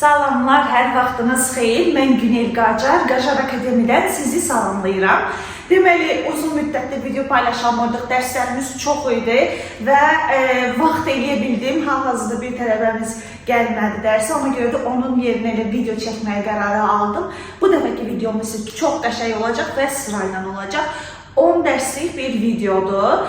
Salamlar, hər vaxtınız xeyir. Mən Günel Qacar, Qacar Akademidən sizi salamlayıram. Deməli, uzun müddətdir video paylaşamırdıq, dərslərimiz çox idi və vaxt eləyə bildim. Hal-hazırda bir tələbəmiz gəlmədi dərsə, ona görə də onun yerinə elə video çəkməyə qərarı aldım. Bu dəfəki videomuz çox qəşəng olacaq və sırayla olacaq. 10 dərslik bir videodur,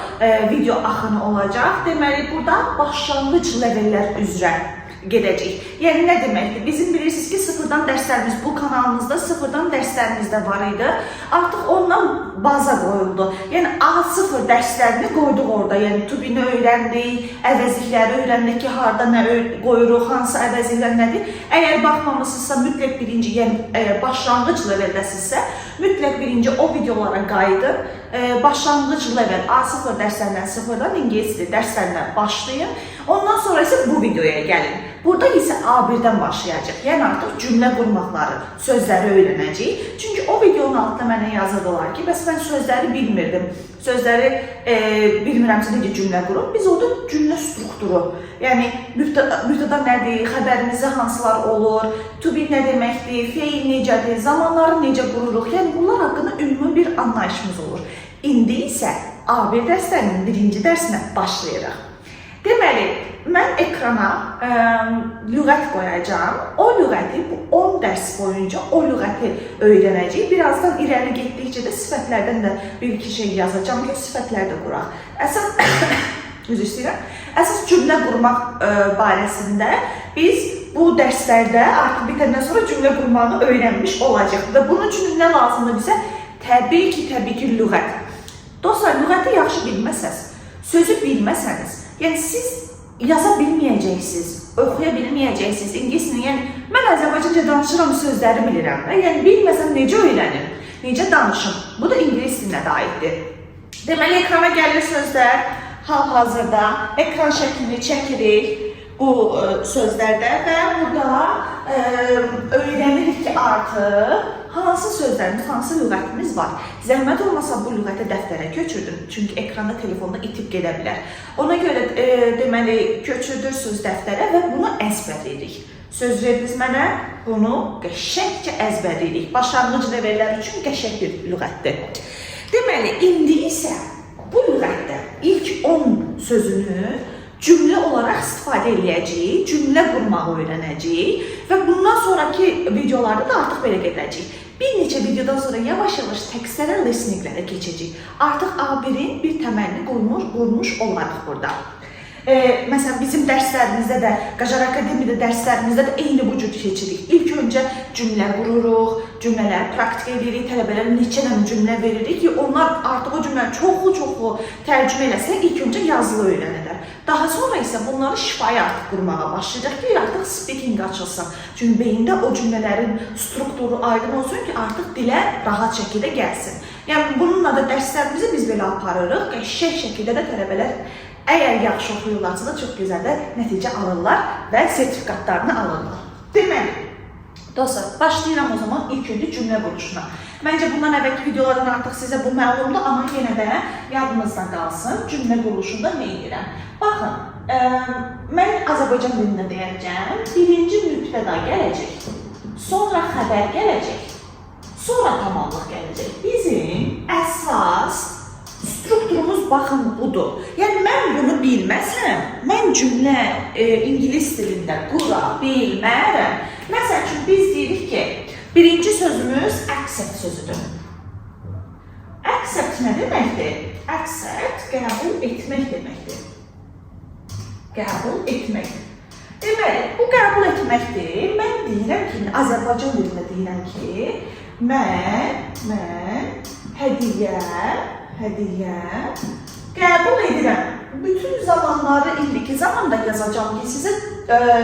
video axını olacaq. Deməli, burada başlanğıc levellər üzrə gedəcək. Yəni nə deməkdir? Bizim bilirsiniz ki, sıfırdan dərslərimiz bu kanalımızda sıfırdan dərslərimiz də var idi. Artıq ondan baza qoyuldu. Yəni A0 dərslərini qoyduq orada. Yəni tubini öyrəndik, əvəzlikləri öyrəndik ki, harda nə qoyuruq, hansı əvəzliklər nədir. Əgər baxmamısınızsa mütləq birinci, yəni başlanğıc leveldəsinizsə, mütləq birinci o videolara qayıdın. Başlanğıc level A0 dərslərindən sıfırdan ingilis dili dərslərindən başlayın. Ondan sonra isə bu videoya gəlin. Burada isə A1-dən başlayacaq. Yəni artıq cümlə qurmaqları, sözləri öyrənəcəyik. Çünki o videonun altında mənə yazırdılar ki, bəs mən sözləri bilmirdim. Sözləri bilmirəmsə necə cümlə qurum. Biz orada cümlə strukturu, yəni mübtəda nədir, xəbərimizdə hansılar olur, to be nə deməkdir, feil necədir, zamanları necə qururuq. Yəni bunlar haqqında ümumi bir anlayışımız olur. İndi isə A1 dərslərinin birinci dərsinə başlayırıq. Deməli, mən ekrana lüğət qoyacağım. O lüğəti bu 10 dərs boyunca o lüğəti öyrənəcəyik. Birazdan irəli getdikcə də sifətlərdən də bir-iki şey yazacağım ki, sifətləri də quraq. Əsas cümlə qurmaq barəsində biz bu dərslərdə artıq bitəndən sonra cümlə qurmağını öyrənmiş olacaq. Və bunun üçün nə lazımdır bizə? Təbii ki, lüğət. Dostlar, lüğəti yaxşı bilməsəniz, sözü bilməsəniz, yəni siz yaza bilməyəcəksiniz, oxuya bilməyəcəksiniz ingilis dilini. Yəni mən Azərbaycanca danışıram, sözləri bilirəm. Yəni bilməsəm necə öyrənim, necə danışım? Bu da ingilis dilinə də aiddir. Deməli, ekrana gəlir sözlər. Hal-hazırda ekran şəklini çəkirik bu sözlərdə və burada öyrənirik ki, artıq hansı sözlərimiz, hansı lüğətimiz var. Zəhmət olmasa bu lüğəti dəftərə köçürdün. Çünki ekranda, telefonda itib gedə bilər. Ona görə deməli, köçürdürsünüz dəftərə və bunu əzbərləyirik. Söz verdiniz mənə, bunu qəşəngcə əzbərləyirik. Başlanğıc levellər üçün qəşəng bir lüğətdir. Deməli, indi isə bu lüğətdə ilk 10 sözünü cümlə olaraq istifadə edəcəyik, cümlə qurmağı öyrənəcəyik və bundan sonraki videolarda da artıq belə gedəcəyik. Bir neçə videodan sonra yavaş-yavaş tekstlərə, listeninglərə keçəcəyik. Artıq A1-in bir təməlini qurmuş olaraq burada. Məsələn, bizim dərslərimizdə də, Qacar Akademiyada dərslərimizdə də eyni bu cür keçirik. İlk öncə cümlə qururuq, cümlələri praktik edirik, tələbələrə neçə dənə cümlə veririk ki, onlar artıq o cümlələri çoxlu tərcümə eləsə, ilk öncə yazılı öyrənirlər. Daha sonra isə bunları şifahi artıq qurmağa başlayacaq ki, artıq speaking açılsın. Çünki beyində o cümlələrin strukturu aydın olsun ki, artıq dilə rahat şəkildə gəlsin. Yəni, bununla da dərslərimizi biz belə aparırıq, qəşəng şəkildə də tələbələr əgər yaxşı oxuyurlarsa da çox gözəl də nəticə alırlar və sertifikatlarını alırlar. Deməli, dostlar, başlayıram o zaman ilk öncə cümlə quruluşuna. Məncə bundan əvvəlki videolardan artıq sizə bu məlumdur, amma yenə də yadınızda qalsın, cümlə quruluşunda nə edirəm. Baxın, mən Azərbaycan dilində deyəcəm, birinci mübtəda gələcək, sonra xəbər gələcək, sonra tamamlıq gələcək. Bizim əsas strukturumuz baxın budur. Yəni mən bunu bilməsəm, mən cümlə ingilis dilində qura bilmərəm. Məsəl üçün biz deyirik ki, birinci sözümüz accept sözüdür. Accept nə deməkdir? Accept qəbul etmək deməkdir. Qəbul etmək. Deməli, bu qəbul etməkdir. Mən deyirəm ki, Azərbaycan dilində deyirəm ki, mən hədiyyə qəbul edirəm. Bütün zamanları indiki zamanda yazacağım ki, sizə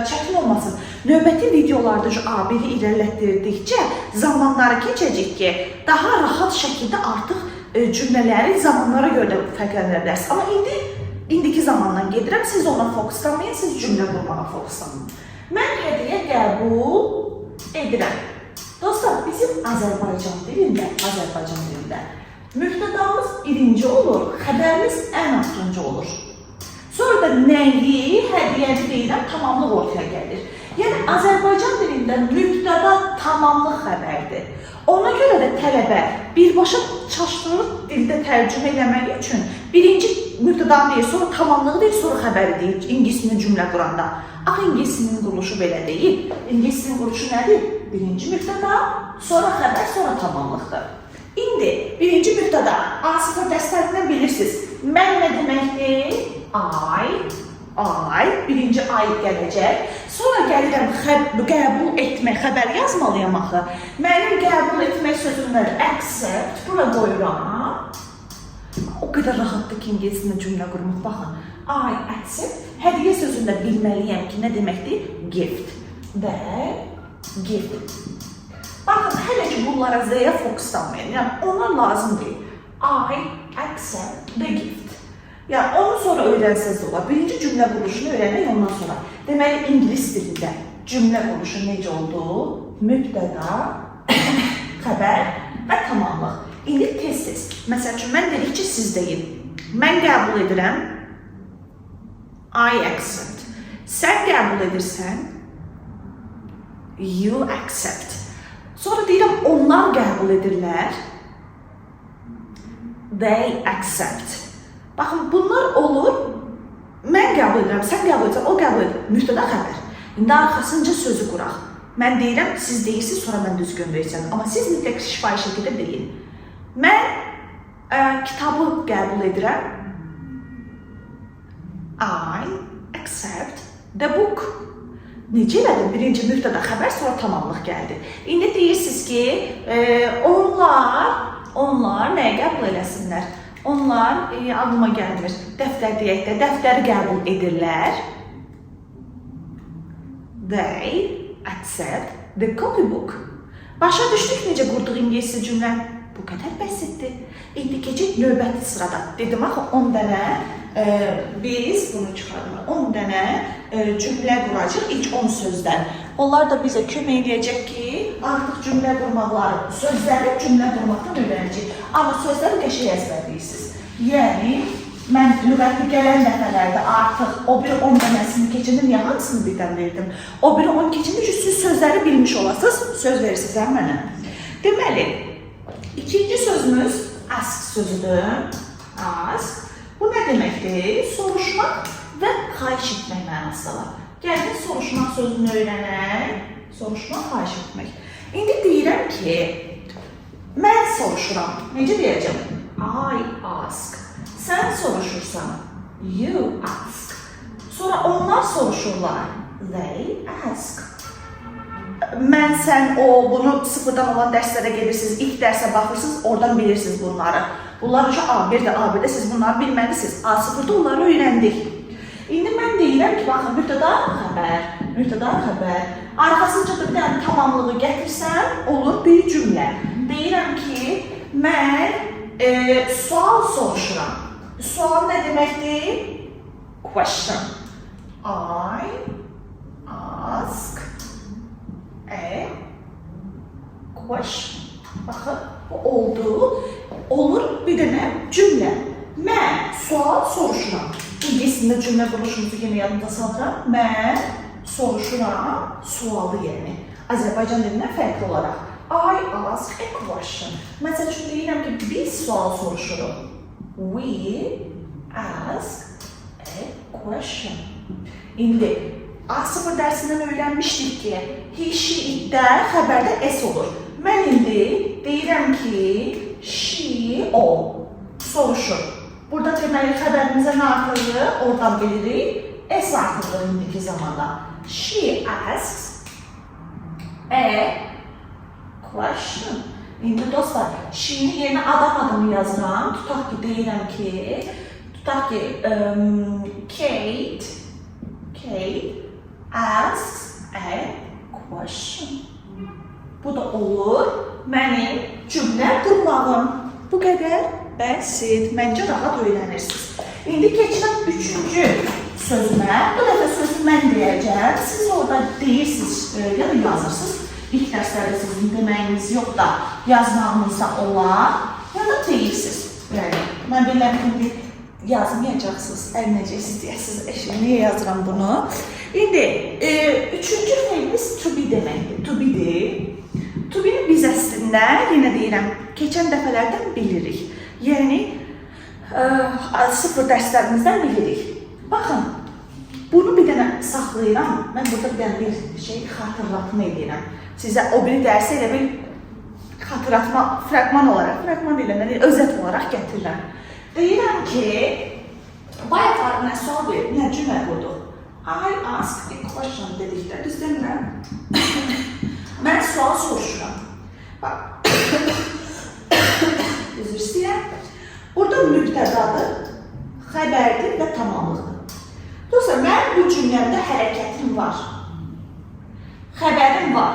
çətin olmasın. Növbəti videolarda A1-i irələtdirdikcə zamanları keçəcək ki, daha rahat şəkildə artıq cümlələri zamanlara görə də fərqləndirə bilərsiniz. Amma indiki zamandan gedirəm, siz ona fokuslanmayın, siz cümlə qurmağa fokuslanın. Mən hədiyyə qəbul edirəm. Dostlar, bizim Azərbaycan dilində mübtədamız birinci olur, xəbərimiz ən axırıncı olur. Sonra da nəyi, hədiyyəni deyirəm, tamamlıq ortaya gəlir. Yəni, Azərbaycan dilində mübtəda tamamlıq xəbərdir. Ona görə də tələbə birbaşa çaşdırılıb dildə tərcümə eləmək üçün birinci mübtədanı deyir, sonra tamamlığı deyir, sonra xəbəri deyir, ingilisini cümlə quranda. Axı, ingilisinin quruluşu belə deyil. İngilisinin quruluşu nədir? Birinci mübtəda, sonra xəbər, sonra tamamlıqdır. İndi, birinci mübtəda, A0 dəstərindən bilirsiniz. Mən nə deməkdir? I, birinci ay gələcək. Sonra gəlirəm qəbul etmək, xəbər yazmalıyam axı. Mənim qəbul etmək sözümlər accept, bura qoyuram. O qədər rahatdır ki, ingilisində cümlə qurmaq. Baxın, I accept, hədiyyə sözündə bilməliyəm ki, nə deməkdir? Gift. The gift. Baxın, hələ ki, bunlara Z-yə fokuslanmayın. Yəni, ona lazım deyil. I accept the gift. Yəni, onu sonra öyrənsəz də olar. Birinci cümlə quruluşunu öyrənək ondan sonra. Deməli, ingilis dilində cümlə quruluşu necə oldu? Mübtəda, xəbər və tamamlıq. İndi tez-tez. Məsəl üçün, mən dedik ki, siz deyin. Mən qəbul edirəm. I accept. Sən qəbul edirsən. You accept. Sonra deyirəm, onlar qəbul edirlər. They accept. Baxın, bunlar olur, mən qəbul edirəm, sən qəbul edirəm, o qəbul edir, mübtəda xəbər. İndi arxasınca sözü quraq. Mən deyirəm, siz deyirsiniz, sonra mən düz göndərəcəm. Amma siz mütləq şifahi şəkildə deyin. Mən kitabı qəbul edirəm. I accept the book. Necə elədim? Birinci mübtəda xəbər, sonra tamamlıq gəldi. İndi deyirsiniz ki, onlar nəyə qəbul eləsinlər? Onlar, ağlıma gəlmir, dəftər deyək də, dəftəri qəbul edirlər. They accept the copybook. Başa düşdük necə qurduq ingiliscə cümlə? Bu qədər bəsitdir. İndi keçək növbəti sırada. Dedim, axı 10 dənə, biz bunu çıxardım, 10 dənə cümlə quracaq ilk 10 sözdən. Onlar da bizə kömək edəcək ki, artıq cümlə qurmaqları, sözləri cümlə qurmaqdan öyrənəcək. Amma sözləri qəşəng əzbərləyirsiniz. Yəni, mən lüğəti gələn dəfələrdə artıq o biri 10 dənəsini keçirdim, ya hamısını birdən verdim. O biri 10 keçirdim ki, siz sözləri bilmiş olasınız, söz verirsiniz mənə. Deməli, ikinci sözümüz ask sözüdür. Ask. Bu nə deməkdir? Soruşmaq və xahiş etmək mənasıdır. Gəlin, soruşmaq sözünü öyrənək. Soruşmaq, xahiş etmək. İndi deyirəm ki, mən soruşuram. Necə deyəcəm? I ask. Sən soruşursan. You ask. Sonra onlar soruşurlar. They ask. Mən, sən, o, bunu sıfırdan olan dərslərə gelirsiniz, ilk dərsə baxırsınız, oradan bilirsiniz bunları. Bunlar üçün A1-də, A1-də siz bunları bilməlisiniz. A0-da onları öyrəndik. İndi mən deyirəm ki, baxın, mübtəda xəbər. Arxasınca da bir dənə tamamlığı gətirsəm, olur bir cümlə. Deyirəm ki, mən sual soruşuram. Sual nə deməkdir? Question. I ask a question. Baxın, bu oldu. Olur bir dənə cümlə. Mən sual soruşuram. İngiliscə cümlə quruluşumuzu yenə yadımda salıram. Mən soruşuram sualı yəni. Azərbaycan dilindən fərqli olaraq. I ask a question. Məsəl üçün deyirəm ki, biz sual soruşuruq. We ask a question. İndi A0 dərsindən öyrənmişdik ki, he, she, itdə xəbərdə S olur. Mən indi deyirəm ki, she, o soruşur. Burada deməli xəbərimizə nə artırır? Oradan bilirik. S artırır indiki zamanda. She asks a question. İndi dostlar, she'nin yerinə adam adını yazıram. Tutaq ki, deyirəm ki, Kate asks a question. Bu da olur. Mənim cümlə qurmağım. Bu qədər bəsit. Məncə rahat öyrənirsiniz. İndi keçirəm 3-cü sözümə. Bu dəfə sözü mən deyəcəm. Siz orada deyirsiniz ya da yazırsınız. İlk dərslərdə sizin deməyiniz yox da yazmağınızda olar. Ya da deyirsiniz. Yəni, mən biləm ki, yazmayacaqsınız, əlməyəcəksiniz deyəsiniz, eşim, niyə yazıram bunu? İndi, üçüncü feilimiz to be deməkdir, to be-dir. To be-ni biz əslində, yenə deyirəm, keçən dəfələrdən bilirik. Yəni, sıfır dərslərimizdən bilirik. Baxın, bunu bir dənə saxlayıram, mən burada bir dənə bir şey xatırlatma edirəm. Sizə o biri dərsi elə bir xatırlatma, fragman olaraq, fragman deyilən, özət olaraq gətirirəm. Deyirəm ki, bayaqlar mənə sual verib, nə cümlə qurduq? I ask a question dedikdə, düz demirəm. Mən sual soruşuram. Bax, üzr istəyirəm. Burada mübtədadır, xəbərdir və tamamlıqdır. Dostlar, mənim bu cümləmdə hərəkətim var. Xəbərim var.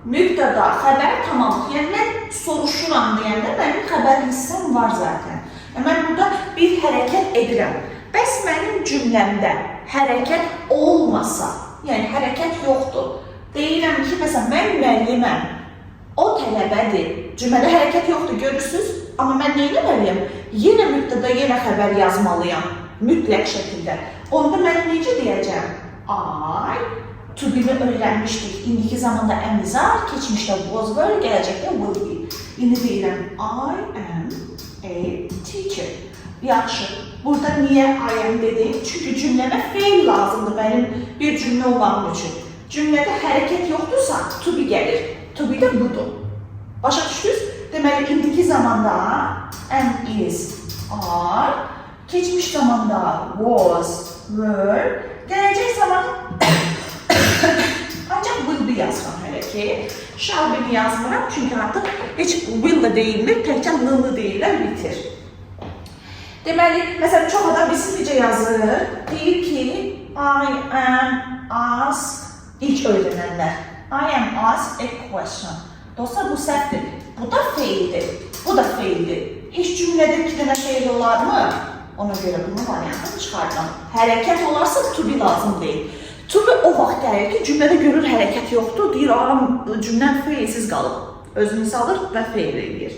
Mübtəda, xəbər, tamamlıq. Yəni, mən soruşuram deyəndə mənim xəbər hissəm var zaten. Mən burada bir hərəkət edirəm. Bəs mənim cümləmdə hərəkət olmasa, yəni hərəkət yoxdur. Deyirəm ki, məsələn, mən müəlliməm, o tələbədir. Cümlədə hərəkət yoxdur, görürsünüz. Amma mən nə etməliyəm? Yenə mübtəda, yenə xəbər yazmalıyam. Mütləq şəkildə. Onda mən necə deyəcəm? I, to be-ni öyrənmişdik. İndiki zamanda am is are, keçmişdə was were, gələcəkdə will be. İndi deyirəm, I am a teacher. Yaxşı. Burada niyə I am dedim? Çünki cümləmə feil lazımdır mənim bir cümlə olmağım üçün. Cümlədə hərəkət yoxdursa, to be gəlir. To be də budur. Başa düşdünüz? Deməli, indiki zamanda am is are, keçmiş zamanda was, were, gələcək zaman ancaq will be yazıram hələ ki. Shall be-ni yazmıram, çünki artıq heç will da deyilmir, təkcə will deyirlər, bitir. Deməli, məsələn, çox adam bilsin necə yazır. Deyir ki, I am asked, ilk öyrənənlər. I am asked a question. Dostlar, bu səhvdir. Bu da feildir. Bu da feildir. Heç cümlədə iki dənə feil olarmı? Ona görə bunu variantını çıxardım. Hərəkət olarsa to be lazım deyil. To be o vaxt gəlir ki, cümlədə görür hərəkət yoxdur. Deyir, cümləm feilsiz qalıb. Özünü salır və feil edir.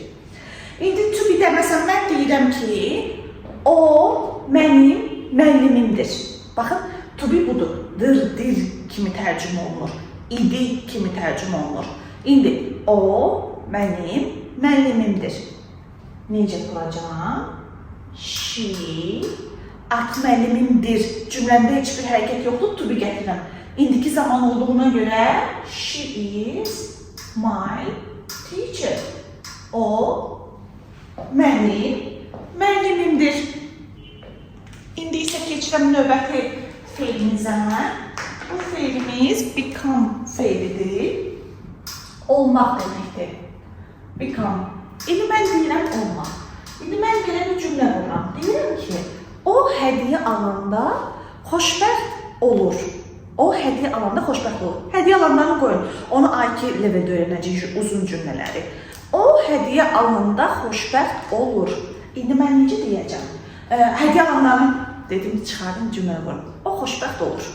İndi to be-də məsələn, mən deyirəm ki, o mənim müəllimimdir. Baxın, to be budur. Dir kimi tərcümə olunur. İdi kimi tərcümə olunur. İndi o mənim müəllimimdir. Necə quracağam? She, at müəllimimdir. Cümləmdə heç bir hərəkət yoxdur, to be gətirirəm. İndiki zaman olduğuna görə she is my teacher. O mənim müəllimimdir. İndi isə keçirəm növbəti feilimizə. Bu feilimiz become feilidir. Olmaq deməkdir. Become. İndi mən deyirəm olmaq. İndi mən gələn bir cümlə qururam. Deyirəm ki, o hədiyyə alanda xoşbəxt olur. O hədiyyə alanda xoşbəxt olur. Hədiyyə alanlarını qoyun. Onu A2 leveldə öyrənəcəyik uzun cümlələri. O hədiyyə alanda xoşbəxt olur. İndi mən necə deyəcəm? Hədiyyə alanlarını dedim, çıxardım cümlə qurum. O xoşbəxt olur.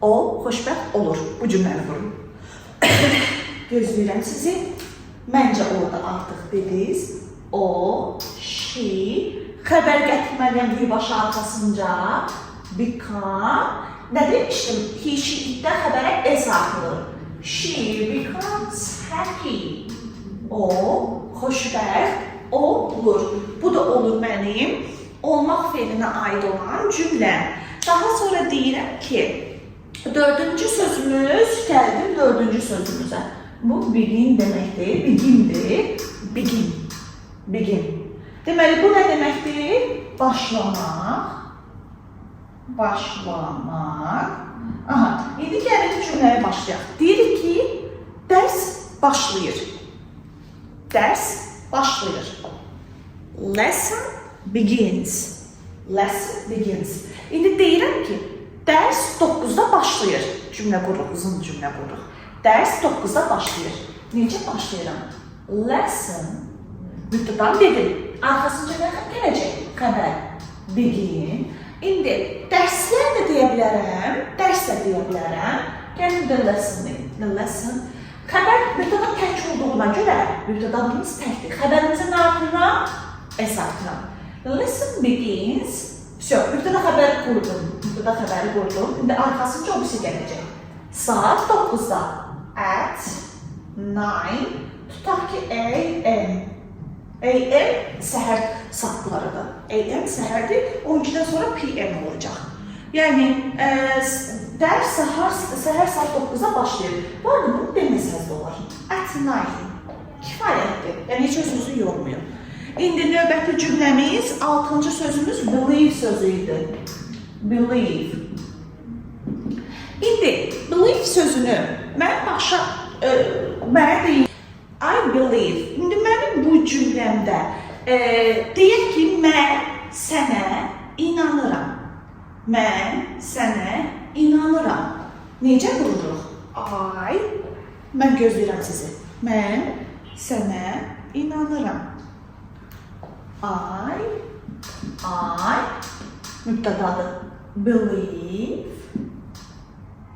O xoşbəxt olur. Bu cümləni qurum. Gözləyirəm sizi. Məncə orada artıq dediniz. O, she, xəbər gətirməliyəm birbaşa arxasınca. Become. Nə demişdim? He, she, itdə xəbərə es artırır. She becomes happy. O, xoşbəxt olur. Bu da olur mənim olmaq feilinə aid olan cümlə. Daha sonra deyirəm ki, dördüncü sözümüz, gəldim dördüncü sözümüzə. Bu begin deməkdir, begindir, begin, begin. Deməli, bu nə deməkdir? Başlamaq, başlamaq. Aha, indi gəlin cümləyə başlayaq. Deyirik ki, dərs başlayır. Dərs başlayır. Lesson begins. Lesson begins. İndi deyirəm ki, dərs 9-da başlayır. Cümlə quruq, uzun cümlə quruq. Dərs 9-da başlayır. Necə başlayıram? Lesson. Mübtədan dedim. Arxasınca nə gələcək? Xəbər. Begin. İndi dərslər də deyə bilərəm. Dərs də deyə bilərəm. Gəlin the lesson deyim. The lesson. Xəbər mübtədan tək olduğuna görə mübtədanımız təkdir. Xəbərimizə nə artırıram? Es artırıram. The lesson begins Mübtəda xəbəri qurdum. Mübtəda xəbəri qurdum. İndi arxasınca o birisi gələcək. Saat 9-da. At 9. Tutaq ki, AM. AM səhər saatlarıdır. AM səhərdir. 12-dən sonra PM olacaq. Yəni, dərs səhər saat 9-da başlayır. Bu arada bunu deməsəz də olar. At 9. Kifayətdir. Yəni, heç özünüzü yormayın. İndi növbəti cümləmiz 6-cı sözümüz believe sözü idi. Believe. İndi believe sözünü mən mənə deyim. I believe. İndi mənim bu cümləmdə deyək ki, mən sənə inanıram. Mən sənə inanıram. Necə qururuq? Mən gözləyirəm sizi. Mən sənə inanıram. I mübtədadır. Believe.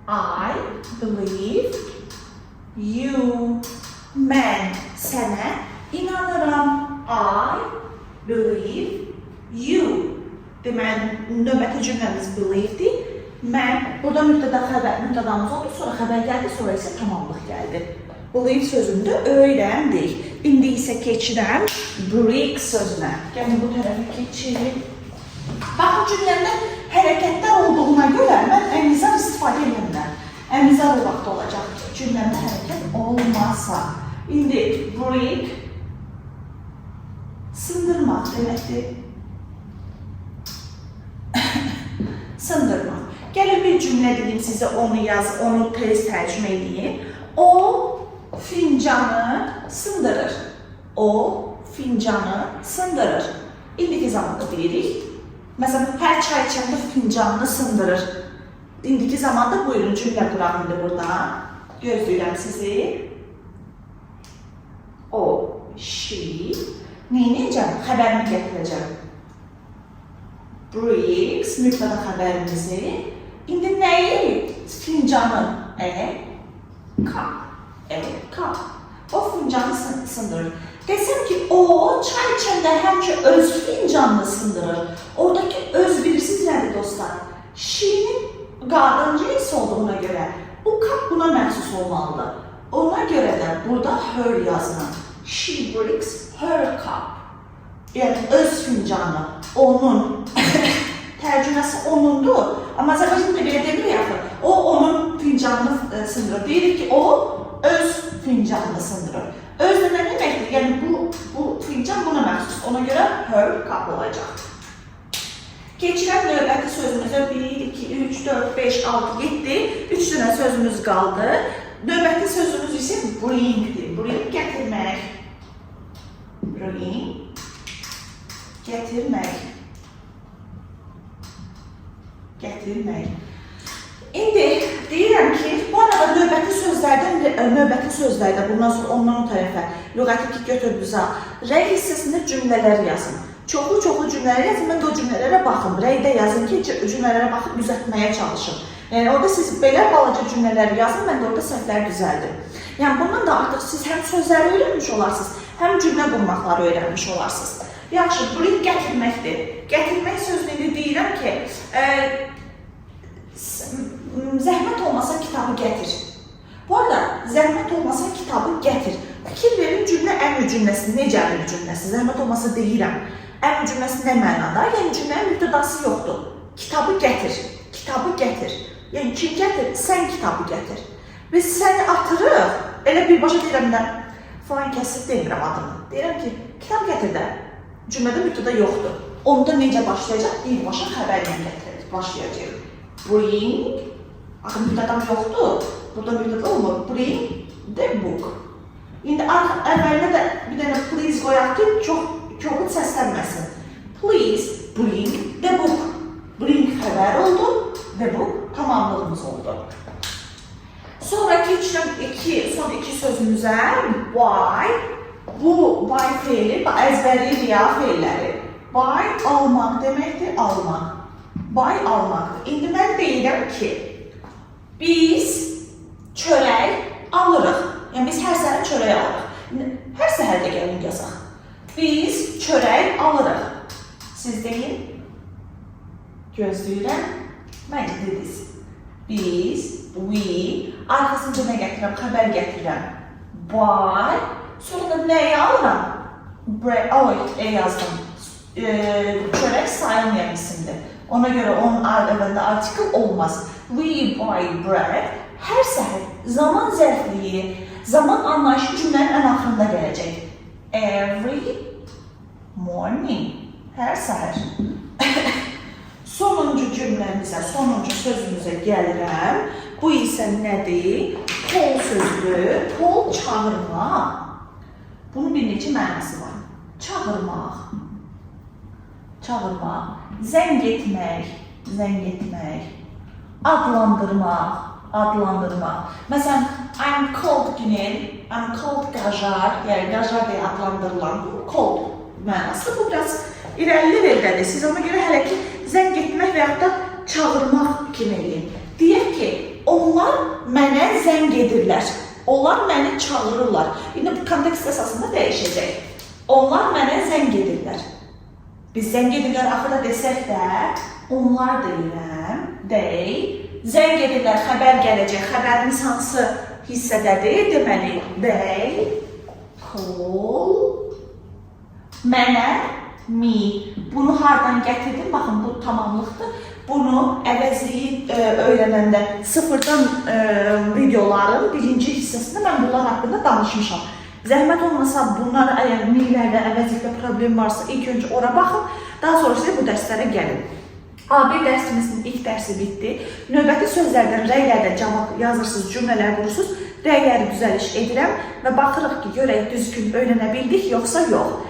I believe you. Mən sənə inanıram. I believe you. Deməli, növbəti cümləmiz believe-dir. Mən, burada mübtədamız oldu, sonra xəbər gəldi, sonra isə tamamlıq gəldi. Believe sözünü də öyrəndik. İndi isə keçirəm break sözünə. Yəni, bu tərəfə keçirik. Baxın, cümləmdə hərəkətlər olduğuna görə mən əmizar istifadə edəmlər. Əmizar o vaxt olacaq ki, cümləmdə hərəkət olmazsa. İndi break sındırmaq deməkdir. Sındırmaq. Gəlin bir cümlə deyim sizə, onu yaz, onu tez tərcümə edeyim. O fincanı sındırır. O fincanı sındırır. İndiki zamanda deyirik. Məsələn, hər çay içəndə fincanını sındırır. İndiki zamanda buyurun cümlə quraq indi burada. Gözləyirəm sizi. O, she. Neynəyəcəm? Xəbərini gətirəcəm. Brings, mübtəda xəbərimizi. İndi nəyi? Fincanı. Cup. Cup. O fincanı sındırır. Desəm ki, o çay içəndə həmişə öz fincanını sındırır. Oradakı öz bilirsiniz nədir dostlar? She'nin qadın cins olduğuna görə bu cup buna məxsus olmalıdır. Ona görə də burada her yazılır. She brings her cup. Yəni öz fincanı, onun. Tərcüməsi onundur. Amma Azərbaycanda belə demirik axı. O onun fincanını sındırır. Deyirik ki, o öz fincanını sındırır. Öz nə deməkdir? Yəni bu fincan buna məxsus. Ona görə her cup olacaq. Keçirəm növbəti sözümüzə 1, 2, 3, 4, 5, 6, 7. 3 dənə sözümüz qaldı. Növbəti sözümüz isə bringdir. Bring gətirmək. Bring gətirmək. Gətirmək. İndi deyirəm ki, bu arada növbəti sözlərdə bundan sonra ondan o tərəfə lüğəti götürdüzə rəy hissəsində cümlələr yazın. Çoxlu cümlələr yazın, mən də o cümlələrə baxın. Rəydə yazın ki, cümlələrə baxıb düzəltməyə çalışın. Yəni orada siz belə balaca cümlələri yazın, mən də orada səhvləri düzəldim. Yəni bundan da artıq siz həm sözləri öyrənmiş olarsınız, həm cümlə qurmaqları öyrənmiş olarsınız. Yaxşı, bring gətirməkdir. Gətirmək sözünü deyirəm ki, zəhmət olmasa kitabı gətir. Bu arada, zəhmət olmasa kitabı gətir. Fikir verin cümlə əmr cümləsi, necə əmr cümləsi? Zəhmət olmasa deyirəm. Əmr cümləsi nə mənada? Yəni cümlənin mübtədası yoxdur. Kitabı gətir. Kitabı gətir. Yəni kim gətir? Sən kitabı gətir. Biz səni atırıq. Elə birbaşa deyirəm də, falan kəsib demirəm adını. Deyirəm ki, kitab gətir də. Cümlədə mübtəda yoxdur. Onda necə başlayacaq? Birbaşa xəbərlə başlayacaq. Bring. Axı mübtədam yoxdur. Burada mübtəda olmur. Bring the book. İndi əvvəlinə də bir dənə please qoyaq ki, çoxun səslənməsin. Please bring the book. Bring xəbər oldu, the book tamamlığımız oldu. Sonra keçirəm son iki sözümüzə. Buy. Bu buy feili, əzbəri riya feilləri. Buy almaq deməkdir, almaq. Buy almaqdır. İndi mən deyirəm ki, biz çörək alırıq. Yəni biz hər səhər çörək alırıq. Hər səhər də gəlin yazaq. Biz çörək alırıq. Siz deyin. Gözləyirəm. Mənə dediniz. Biz, we, arxasınca nə gətirəm? Xəbər gətirəm. By, sonra da nəyi alıram? E yazdım. Çörək sayılmayan isimdir. Ona görə onun əvvəlində artikel olmaz. We buy bread. Hər səhər zaman zərfliyi, zaman anlayışı cümlənin ən axırında gələcək. Every morning. Hər səhər. Sonuncu cümləmizə, sonuncu sözümüzə gəlirəm. Bu isə nədir? Call sözdür. Call çağırmaq. Bunun bir neçə mənası var. Çağırmaq. Çağırmaq. Zəng etmək. Zəng etmək. Adlandırmaq. Adlandırmaq. Məsələn, I'm called Günel, I'm called Qajar, yəni Qajar deyə adlandırılan bu called mənası. Bu biraz irəli verdədir. Siz ona görə hələ ki zəng etmək və yaxud da çağırmaq kimi eləyin. Deyək ki, onlar mənə zəng edirlər. Onlar məni çağırırlar. İndi bu kontekst əsasında dəyişəcək. Onlar mənə zəng edirlər. Biz zəng edirlər axırda desək də, onlar deyirəm, zəng edirlər, xəbər gələcək. Xəbərimiz hansı hissədədir? Deməli, they call mənə me. Bunu hardan gətirdim? Baxın, bu tamamlıqdır. Bunu əvəzliyi öyrənəndə sıfırdan videoların birinci hissəsində mən bunlar haqqında danışmışam. Zəhmət olmasa bunlar əgər melərdə, əvəzlikdə problem varsa ilk öncə ora baxın, daha sonra sizə bu dərslərə gəlin. A1 dərsimizin ilk dərsi bitdi. Növbəti sözlərdən rəylərdə cavab yazırsınız, cümlələr qurursunuz, rəyləri düzəliş edirəm və baxırıq ki, görək düzgün öyrənə bildik, yoxsa yox.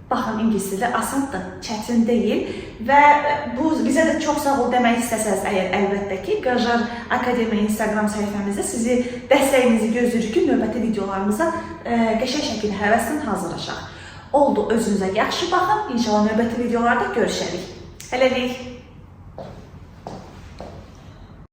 Baxın, ingilis dili asandır, çətin deyil və bu bizə də çox sağ ol demək istəsəz əgər əlbəttə ki, Qajar Akademiya Instagram səhifəmizdə sizi dəstəyinizi gözləyirik ki, növbəti videolarımıza qəşəng şəkildə həvəslə hazırlaşaq. Oldu, özünüzə yaxşı baxın, inşallah növbəti videolarda görüşərik. Hələlik.